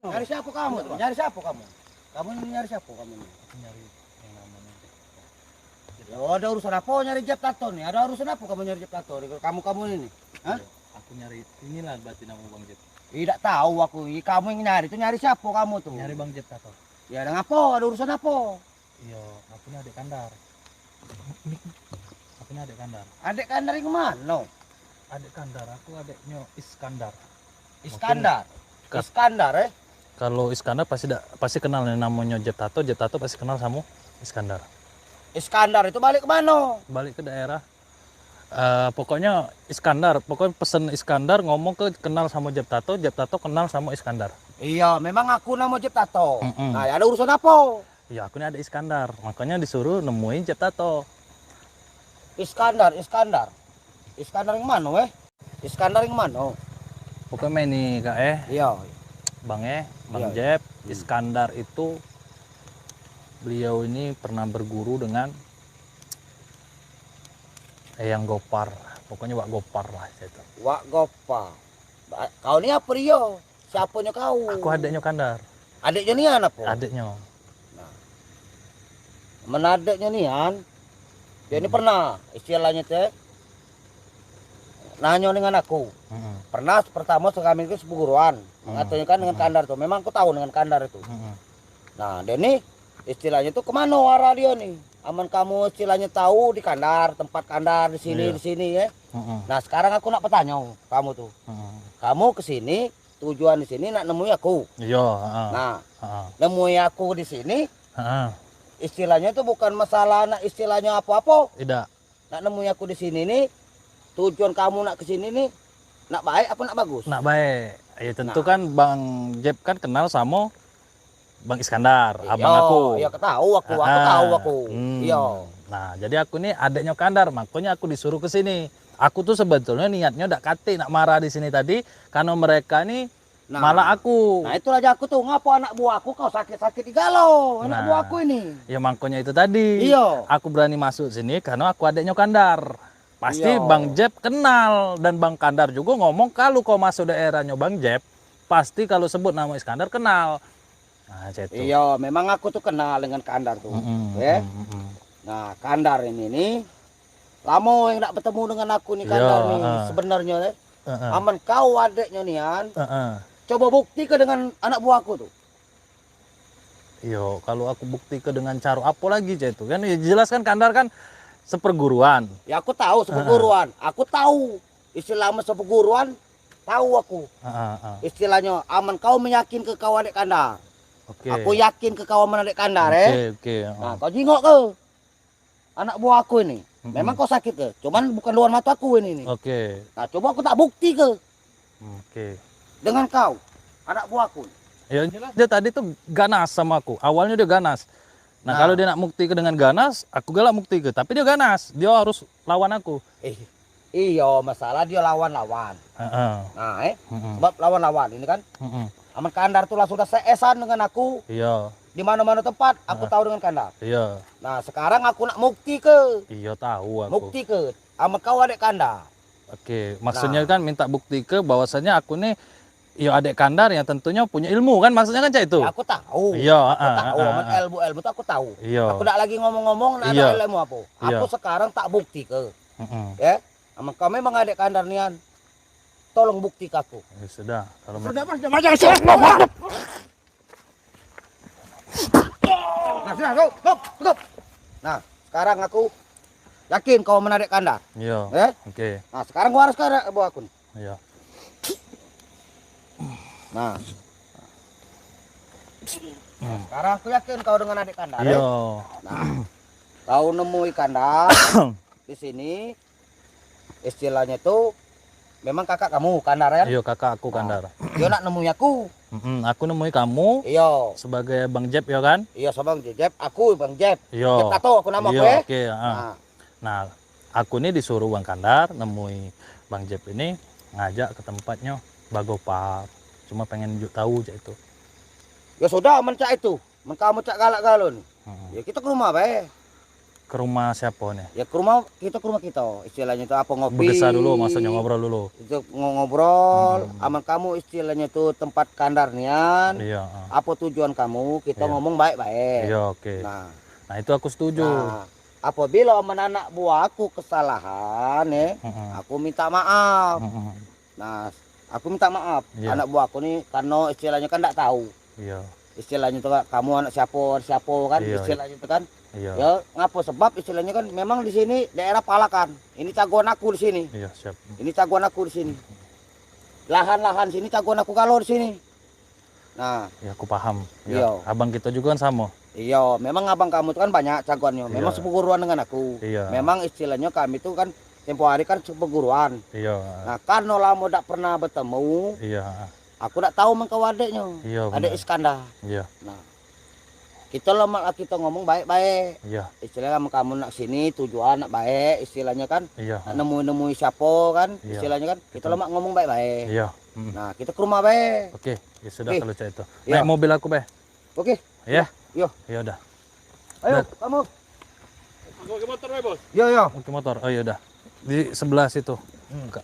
Nyari siapa kamu tuh? Nyari siapa kamu? Kamu ini nyari siapa kamu? Nyari yang namanya Ya ada urusan apa nyari Jeb Tato nih? Ada urusan apa kamu nyari Jeb Tato? Kamu ini nih. Hah? aku nyari inilah berarti nama Bang Jeb. Tidak tahu aku. Kamu yang nyari itu nyari siapa kamu tuh? Nyari Bang Jeb Tato. Ya ada apa? Ada urusan apa? Iya, aku ini adik kandar. Aku ini adik kandar. Adik kan dari mana? Adik kandar, aku adiknya Iskandar. Iskandar. Kat- Iskandar Kalau Iskandar pasti kenal nih namanya Jeb Tato pasti kenal sama Iskandar. Iskandar itu balik ke mana? Balik ke daerah. Pokoknya Iskandar, pokoknya pesen Iskandar ngomong ke kenal sama Jeb Tato kenal sama Iskandar. Iya, memang aku nama Jeb Tato. Mm-mm. Nah, ada urusan apa? Ya aku ini ada Iskandar, makanya disuruh nemuin Jeb Tato. Iskandar. Iskandar yang mana, weh? Iskandar yang mana? Pokoknya ini kak Iya. Bang Iya. Jeb, Iskandar itu beliau ini pernah berguru dengan Eyang Gopar, pokoknya Wak Gopar lah itu. Wak Gopa. Kau ini apa dia? Siapanya kau? Aku adiknya Kandar, Adiknya nih apa? adiknya. Menadiknya nih dia ini pernah istilahnya teh nanya dengan aku. Mm-mm. Pernah pertama kami itu sepuguruan, mengatanya kan dengan Kandar tuh. Memang aku tahu dengan Kandar itu. Mm-mm. Nah, dia nih istilahnya tuh kemana arah dia nih? Aman kamu istilahnya tahu di Kandar, tempat Kandar di sini Iya. di sini ya. Mm-mm. Nah, sekarang aku nak bertanya kamu tuh. Mm-mm. Kamu ke sini tujuan di sini nak nemui aku. Iya. Nah, Heeh. nemui aku di sini Heeh. istilahnya tuh bukan masalah nak istilahnya apa-apa. Tidak. Nak nemui aku di sini nih tujuan kamu nak ke sini nih nak baik apa nak bagus? Nak baik. Ya tentu Nah. kan Bang Jeb kan kenal sama Bang Iskandar, abang Iya, aku. Iya, tahu aku Ah, tahu aku. hmm. Iya. Nah, jadi aku ini adiknya Kandar, makanya aku disuruh ke sini. Aku tuh sebetulnya niatnya udah kate nak marah di sini tadi karena mereka nih Nah, malah aku. Nah, itulah aku tuh ngapa anak buahku kau sakit-sakit di galau. Anak Nah. buahku ini. Ya makanya itu tadi. Iya. Aku berani masuk sini karena aku adiknya Kandar. Pasti Iya. Bang Jeb kenal dan Bang Kandar juga ngomong kalau kau masuk daerahnya Bang Jeb, pasti kalau sebut nama Iskandar kenal. Nah, itu. Iya, memang aku tuh kenal dengan Kandar tuh. Ya. Nah, Kandar ini nih lama yang tak bertemu dengan aku nih Kandar nih sebenarnya ya. Aman kau adiknya nih coba bukti ke dengan anak buahku tuh. Iya, kalau aku bukti ke dengan cara apa lagi itu kan ya jelas kan Kandar kan seperguruan. Ya aku tahu seperguruan. Aku tahu istilah seperguruan tahu aku. Istilahnya aman kau meyakin ke kawan adik Kandar. Oke. Aku yakin ke kawan adik Kandar Oke. Nah, kau jingok ke anak buahku ini. Memang kau sakit ke, cuman bukan luar mata aku ini. Oke. Nah, coba aku tak bukti ke Oke. dengan kau, anak buahku. Ya dia tadi tuh ganas sama aku. Awalnya dia ganas. Nah, kalau dia nak bukti ke dengan ganas, aku galak bukti ke. Tapi dia ganas, dia harus lawan aku. Iya, masalah dia lawan-lawan. Nah, sebab lawan-lawan ini kan. Aman Kandar tuh lah sudah seesan dengan aku. Iya. Di mana-mana tempat aku tahu dengan Kandar. Iya. Nah, sekarang aku nak bukti ke. Iya tahu aku. Bukti ke. Aman kau adik Kandar. Oke, maksudnya kan minta bukti ke bahwasanya aku nih ya adik Kandar yang tentunya punya ilmu kan maksudnya kan cak itu. Ya, aku tahu. Iya, Aku tahu. Aman ilmu tuh aku tahu. Iya. Aku tak lagi ngomong-ngomong nak Iya. ada ilmu apa. Aku sekarang tak bukti ke. Heeh. Ya. Aman kau memang adik Kandar nian. Tolong bukti ke aku. Ya sudah, kalau Sudah mas, Nah, sudah, stop. Nah, sekarang aku yakin kau menarik Kandar. Iya. Oke. Nah, sekarang gua harus ke buah aku nih. Iya. Nah, sekarang aku yakin kau dengan adik Kandar. Iya. Nah, kau nemui Kandar di sini. Istilahnya tuh memang kakak kamu Kandar ya? Iya, kakak aku Kandar. Dia nak nemui aku. Aku nemui kamu Iya. sebagai Bang Jeb ya kan? Iya, sama Bang Jeb. Aku Bang Jeb. Iya. Jeb Tato aku nama aku Iya, ya. oke. Nah, aku ini disuruh Bang Kandar nemui Bang Jeb ini ngajak ke tempatnya Bagopar. Cuma pengen tahu aja itu. Ya sudah, mencak itu. Kamu cak galak-galon. Ya kita ke rumah bae. Ke rumah siapa nih? Ya ke rumah kita, istilahnya itu apa ngopi. Berdesa dulu, maksudnya ngobrol dulu. Itu ngobrol, aman kamu istilahnya itu tempat kandar nian. Iya. Apa tujuan kamu? Kita Iya. ngomong baik-baik. Iya, oke. Nah, itu aku setuju. Nah, apabila aman anak buah aku kesalahan aku minta maaf. Nah, aku minta maaf. Iya. Anak buah aku nih karena istilahnya kan enggak tahu. Iya. Istilahnya itu kamu anak siapa kan, Iya. istilahnya itu kan. Iya. Ya ngapa sebab istilahnya kan memang di sini daerah Palakan. Ini cagoan aku di sini. Iya, siap. Ini cagoan aku di sini. Lahan-lahan sini cagoan aku kalau di sini. Nah, ya aku paham. Iya. Ya, abang kita juga kan sama. Iya, memang abang kamu itu kan banyak cagoannya. Memang Iya. seperguruan dengan aku. Iya. Memang istilahnya kami itu kan tempo hari kan seperguruan. Iya. Nah, karena lama tidak pernah bertemu, Iya. aku tidak tahu mengkau adeknya. Iya, Adek benar. Iskandar. Iya. Nah, kita lama kita ngomong baik-baik. Iya. Istilahnya kamu nak sini tujuan nak baik, istilahnya kan. Iya. Nemu siapa kan, Iya. istilahnya kan. Kita lama ngomong baik-baik. Iya. Nah, kita ke rumah baik. Oke, ya sudah Oke. kalau saya itu. Iya. Naik mobil aku, Beh. Oke. Ya. Yo. Ya udah. Ayo, Udah. kamu. Aku pakai motor, Bos. Yo. Oke, motor. Oh ya udah. Di sebelah situ. Kak.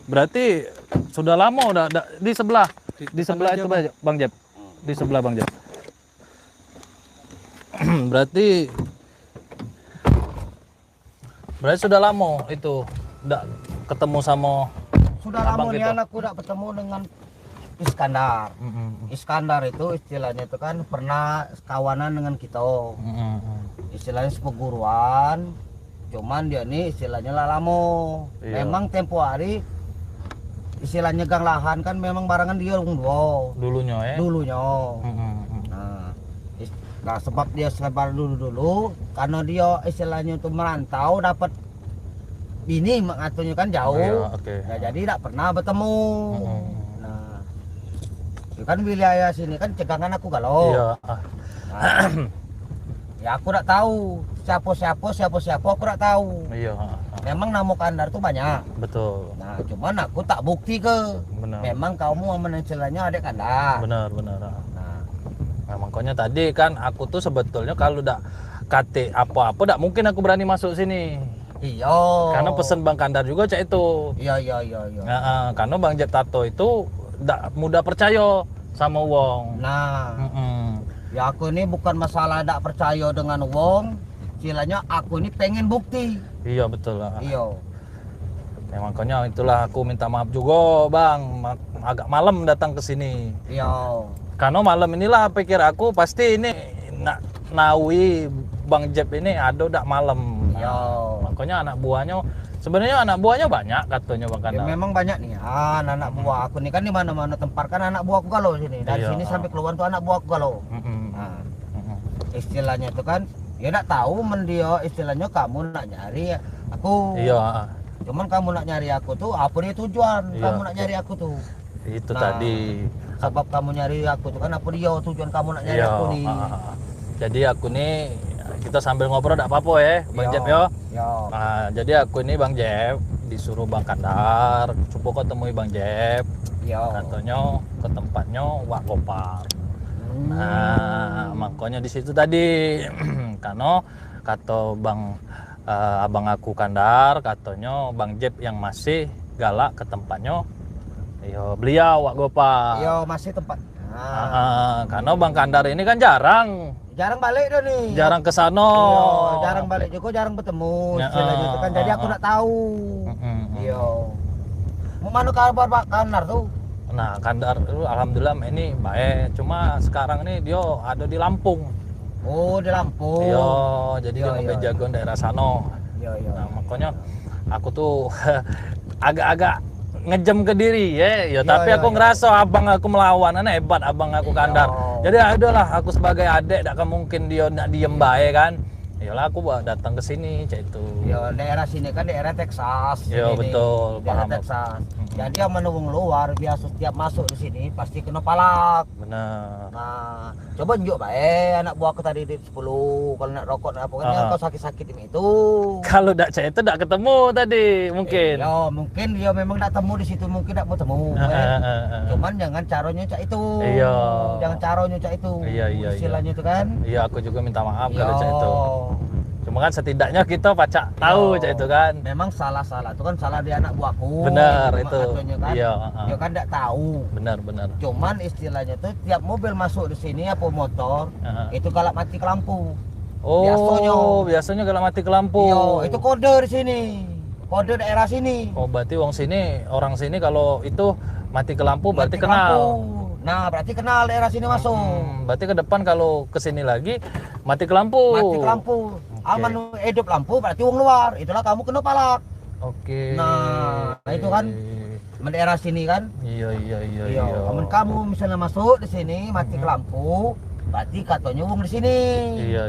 Berarti sudah lama udah di sebelah. Di sebelah itu, Bang Jeb. Di sebelah Bang Jeb. Berarti sudah lama itu enggak ketemu sama Sudah abang lama nih gitu. anakku tidak bertemu dengan Iskandar. Iskandar itu istilahnya itu kan pernah kawanan dengan kita. Istilahnya sepeguruan. Cuman dia nih istilahnya lah lama. Iya. Memang tempo hari istilahnya gang lahan kan memang barangan dia dulunya ya. dulunya. Nah, sebab dia sebar dulu karena dia istilahnya itu merantau dapat bini mengaturnya kan jauh. Iya, oke. Nah, jadi tidak pernah bertemu. Nah, itu kan wilayah sini kan cegangan aku galau. Iya. Nah, ya aku tidak tahu siapa aku tidak tahu. Iya. Memang nama kandar tuh banyak. Betul. Nah, cuman aku tak bukti ke. Benar. Memang kamu istilahnya adik kandar. Benar. Nah, makanya tadi kan aku tuh sebetulnya kalau udah kate apa-apa enggak mungkin aku berani masuk sini. Iya. Karena pesen Bang Kandar juga cak itu. Iya. Karena Bang Jeb Tato itu enggak mudah percaya sama wong. Nah, ya aku ini bukan masalah tidak percaya dengan wong. Istilahnya aku ini pengen bukti. Iya betul. Iya. Ya, makanya itulah aku minta maaf juga Bang. Agak malam datang ke sini. Iya. Karena malam inilah pikir aku pasti ini nawi Bang Jeb ini ada udah malam. Iya. Makanya anak buahnya banyak katanya Bang Ya, Kandar. memang banyak nih anak buah aku nih kan di mana-mana tempat kan anak buahku galau sini. Dari Iya. sini sampai keluar tuh anak buahku galau. Nah, istilahnya itu kan ya enggak tahu dia istilahnya kamu nak nyari aku. Iya. Cuman kamu nak nyari aku tuh apa nih tujuan? Iya. Kamu nak nyari aku tuh. Itu Nah, tadi. Sebab kamu nyari aku tuh kan apa dia tujuan kamu nak nyari Iya. aku nih. Jadi aku nih kita sambil ngobrol enggak apa-apa ya Bang Jeb yo. Iya. Nah, jadi aku ini Bang Jeb disuruh Bang Kandar coba temui Bang Jeb. Iya. Katanya ke tempatnya Wak Gopar. Nah, makanya di situ tadi karena kata abang aku Kandar katanya Bang Jeb yang masih galak ke tempatnya beliau Wak Gopar. Iya masih tempat. Karena Bang Kandar ini kan jarang Balik dah nih. jarang ke sana. Iya, jarang balik juga, jarang bertemu. Istilahnya itu kan jadi aku nak tahu. Iya. Mau mana kabar Pak Kandar tuh? Nah, Kandar itu alhamdulillah ini baik. Cuma sekarang ini dia ada di Lampung. Oh, di Lampung. Iya, jadi Iya, dia lebih iya. jagoan daerah sana. Iya. Nah, makanya aku tuh agak-agak ngejam ke diri ya. Tapi iya, aku iya. ngerasa abang aku melawan, hebat abang aku Kandar. Iya. Jadi adalah aku sebagai adik tak mungkin dia nak diem baik kan. Yalah aku datang ke sini cak itu. Ya daerah sini kan daerah Texas. Iya, sini nih. betul, Daerah paham. Texas. Jadi yang menunggu luar biasa setiap masuk di sini pasti kena palak. Benar. Nah, coba njuk bae anak buahku tadi di 10 kalau nak rokok apa kan kau sakit-sakit ini itu. Kalau dak cak itu dak ketemu tadi mungkin. Ya, mungkin dia memang tak temu di situ, mungkin tak mau temu. Cuman jangan caranya cak itu. Iya. Jangan caranya cak itu. Iya. Istilahnya itu kan. Iya, aku juga minta maaf Iya. kalau cak itu. Cuma kan setidaknya kita pacak tahu cak itu kan. Memang salah itu kan salah di anak buahku. Benar Cuma itu. atunya kan, Iya, dia kan tidak tahu. benar. Cuman istilahnya tuh tiap mobil masuk di sini apa motor itu galak mati ke lampu. Biasanya kalau mati ke lampu. Iya, itu kode di sini. Kode daerah sini. Oh, berarti orang sini kalau itu mati ke lampu berarti Mati ke kenal. lampu. Nah, berarti kenal daerah sini masuk. Berarti ke depan kalau ke sini lagi mati ke lampu. Mati ke lampu. Aman hidup lampu berarti uang luar. Itulah kamu kena palak. Oke. Nah, itu kan daerah sini kan. Iya. Aman kamu misalnya masuk di sini mati ke lampu, berarti katanya uang di sini. Iya.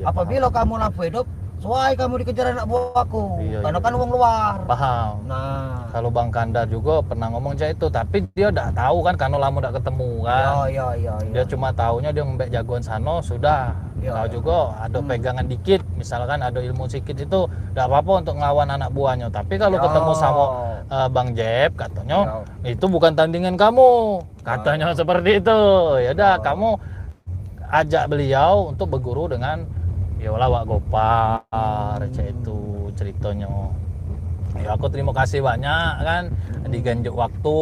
Apabila kamu lampu hidup, sesuai kamu dikejar anak buahku. Iya, Karena iya. kan uang luar. Paham. Nah, Kalau Bang Kandar juga pernah ngomong cak itu, tapi dia udah tahu kan karena lama udah ketemu kan. iya. Dia cuma taunya dia ngembek jagoan sano sudah. Iya, Tahu iya. juga ada pegangan dikit, misalkan ada ilmu sedikit itu enggak apa-apa untuk ngelawan anak buahnya. Tapi kalau Iya. ketemu sama Bang Jeb katanya itu bukan tandingan kamu. Katanya seperti itu. Ya udah kamu ajak beliau untuk berguru dengan Yola Wak Gopar, cek itu ceritanya. Ya aku terima kasih banyak kan diganjuk waktu,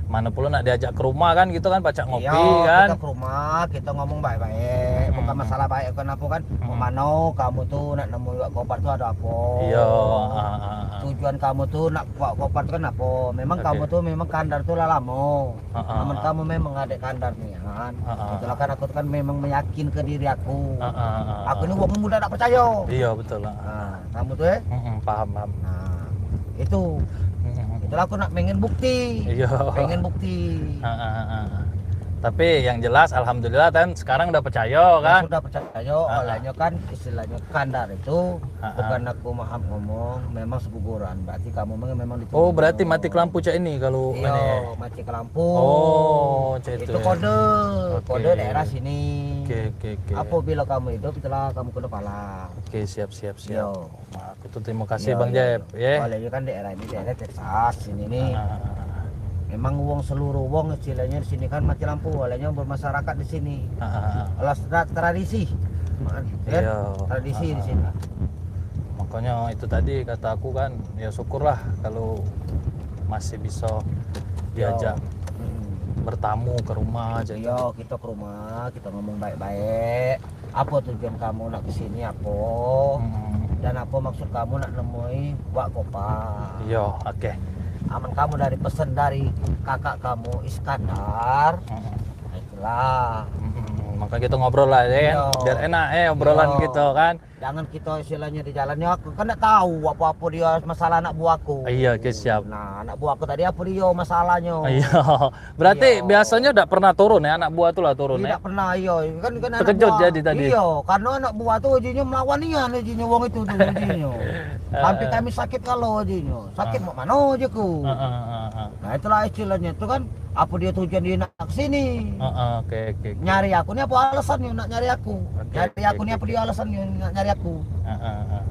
mana pula nak diajak ke rumah kan gitu kan pacak ngopi kan. Kita ke rumah, kita ngomong baik-baik. Bukan masalah baik kenapa kan? Mana kamu tuh nak nemu Wak Gopar tuh ada apa? Iya. Tujuan kamu tuh nak Wak Gopar tuh kan apa? Memang kamu tuh memang Kandar tuh lah lama. Namun kamu memang adik Kandar nih kan. Itulah kan aku tuh kan memang meyakin ke diri aku. Aku ini wong muda tak percaya. Iya betul lah. Nah, kamu tuh Paham. Nah, itu. Itulah aku nak pengen bukti. Iya. Pengen bukti. Tapi yang jelas alhamdulillah kan sekarang udah percaya kan. Sudah percaya olehnya kan istilahnya Kandar itu bukan aku maham ngomong, memang sebuguran. Berarti kamu memang dituduh. Oh, berarti mati ke lampu cak ini kalau Iya, ini. mati ke lampu. Oh, cak itu. Itu kode. Kode daerah sini. Oke. Apabila kamu hidup itulah kamu kena pala. Oke, siap. Yo. Nah, aku tuh terima kasih Bang Jeb, ya. Olehnya kan daerah ini daerah Texas sini nih. Memang uang seluruh uang istilahnya di sini kan mati lampu, olehnya bermasyarakat di sini. Alas tradisi, kan? Iya. Tradisi di sini. Makanya itu tadi kata aku kan, ya syukurlah kalau masih bisa diajak bertamu ke rumah aja. Iya, kita ke rumah, kita ngomong baik-baik. Apa tujuan kamu nak ke sini apa? Dan apa maksud kamu nak nemui Wak Gopar? Iya, oke. Aman kamu dari pesan dari kakak kamu Iskandar. Nah, itulah. Makanya kita ngobrol lah ya kan, biar enak obrolan gitu kan. Jangan kita istilahnya di jalannya aku kan enggak tahu apa-apa dia masalah anak buahku. Iya, oke, siap. Nah, anak buahku tadi apa dia masalahnya? Iya. Berarti biasanya udah pernah turun ya anak buah tuh lah turun ya. Tidak pernah iya. Kan anak Terkejut buah. jadi tadi. Iya, karena anak buah tuh ujinya melawan iya ujinya wong itu tuh ujinya. Sampai kami sakit kalau ujinya. Sakit mau mana aja ku. Nah, itulah istilahnya itu kan apa dia tujuan dia nak ke sini. Oke. Nyari aku ini apa alasannya nak nyari aku? Nyari aku ini apa dia alasannya nak nyari aku?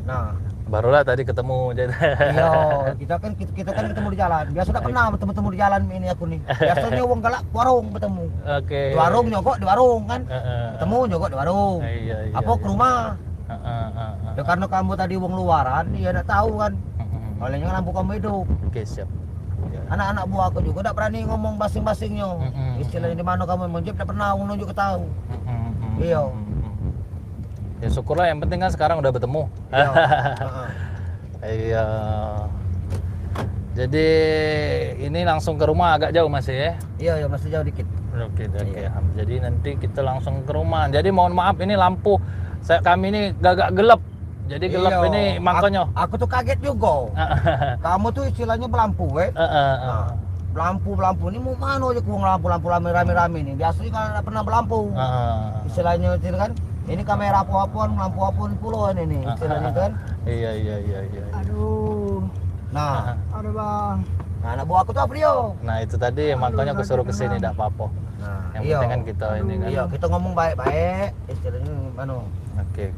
Nah, barulah tadi ketemu jadi. iya, kita kan ketemu di jalan. Biasa tak pernah bertemu di jalan ini aku nih. Biasanya wong galak warung bertemu. Oke. Di warung nyogok di warung kan. Ketemu nyogok di warung. Iya. Apa ke rumah? Ya, karena kamu tadi wong luaran, dia enggak tahu kan. Olehnya lampu kamu hidup. Oke, siap. Anak-anak buah aku juga enggak berani ngomong basing-basingnya. Istilahnya di mana kamu menjep enggak pernah nunjuk ke tahu. Iya. Ya syukurlah, yang penting kan sekarang udah bertemu. Iya. Iya. Jadi ini langsung ke rumah agak jauh masih ya? Iya, masih jauh dikit. Oke. Jadi nanti kita langsung ke rumah. Jadi mohon maaf ini lampu kami ini agak gelap. Jadi gelap ini makanya. Aku tuh kaget juga. Kamu tuh istilahnya belampu, lampu ini mau mana aja kuang lampu rame-rame ini. Biasanya kan nggak pernah belampu. Istilahnya itu kan. Ini kamera apa-apaan, lampu apapun puluhan ini istilahnya kan. Iya. Aduh. Nah, ada Bang. Nah, anak buah aku tuh apa dia? Nah, itu tadi makanya aku suruh kesini enggak apa-apa. Nah, yang penting kan kita ini kan. Iya, kita ngomong baik-baik, istilahnya mana? Oke.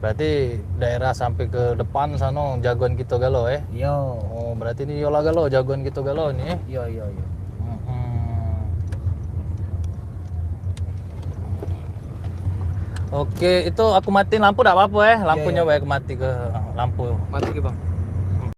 Berarti daerah sampai ke depan sana jagoan kita galau ya? Iya. Oh, berarti ini Yola galau, jagoan kita galau nih. Iya. Oke, itu aku matiin lampu enggak apa-apa ya. Lampunya Iya, iya. baik mati ke lampu. Mati ke bang.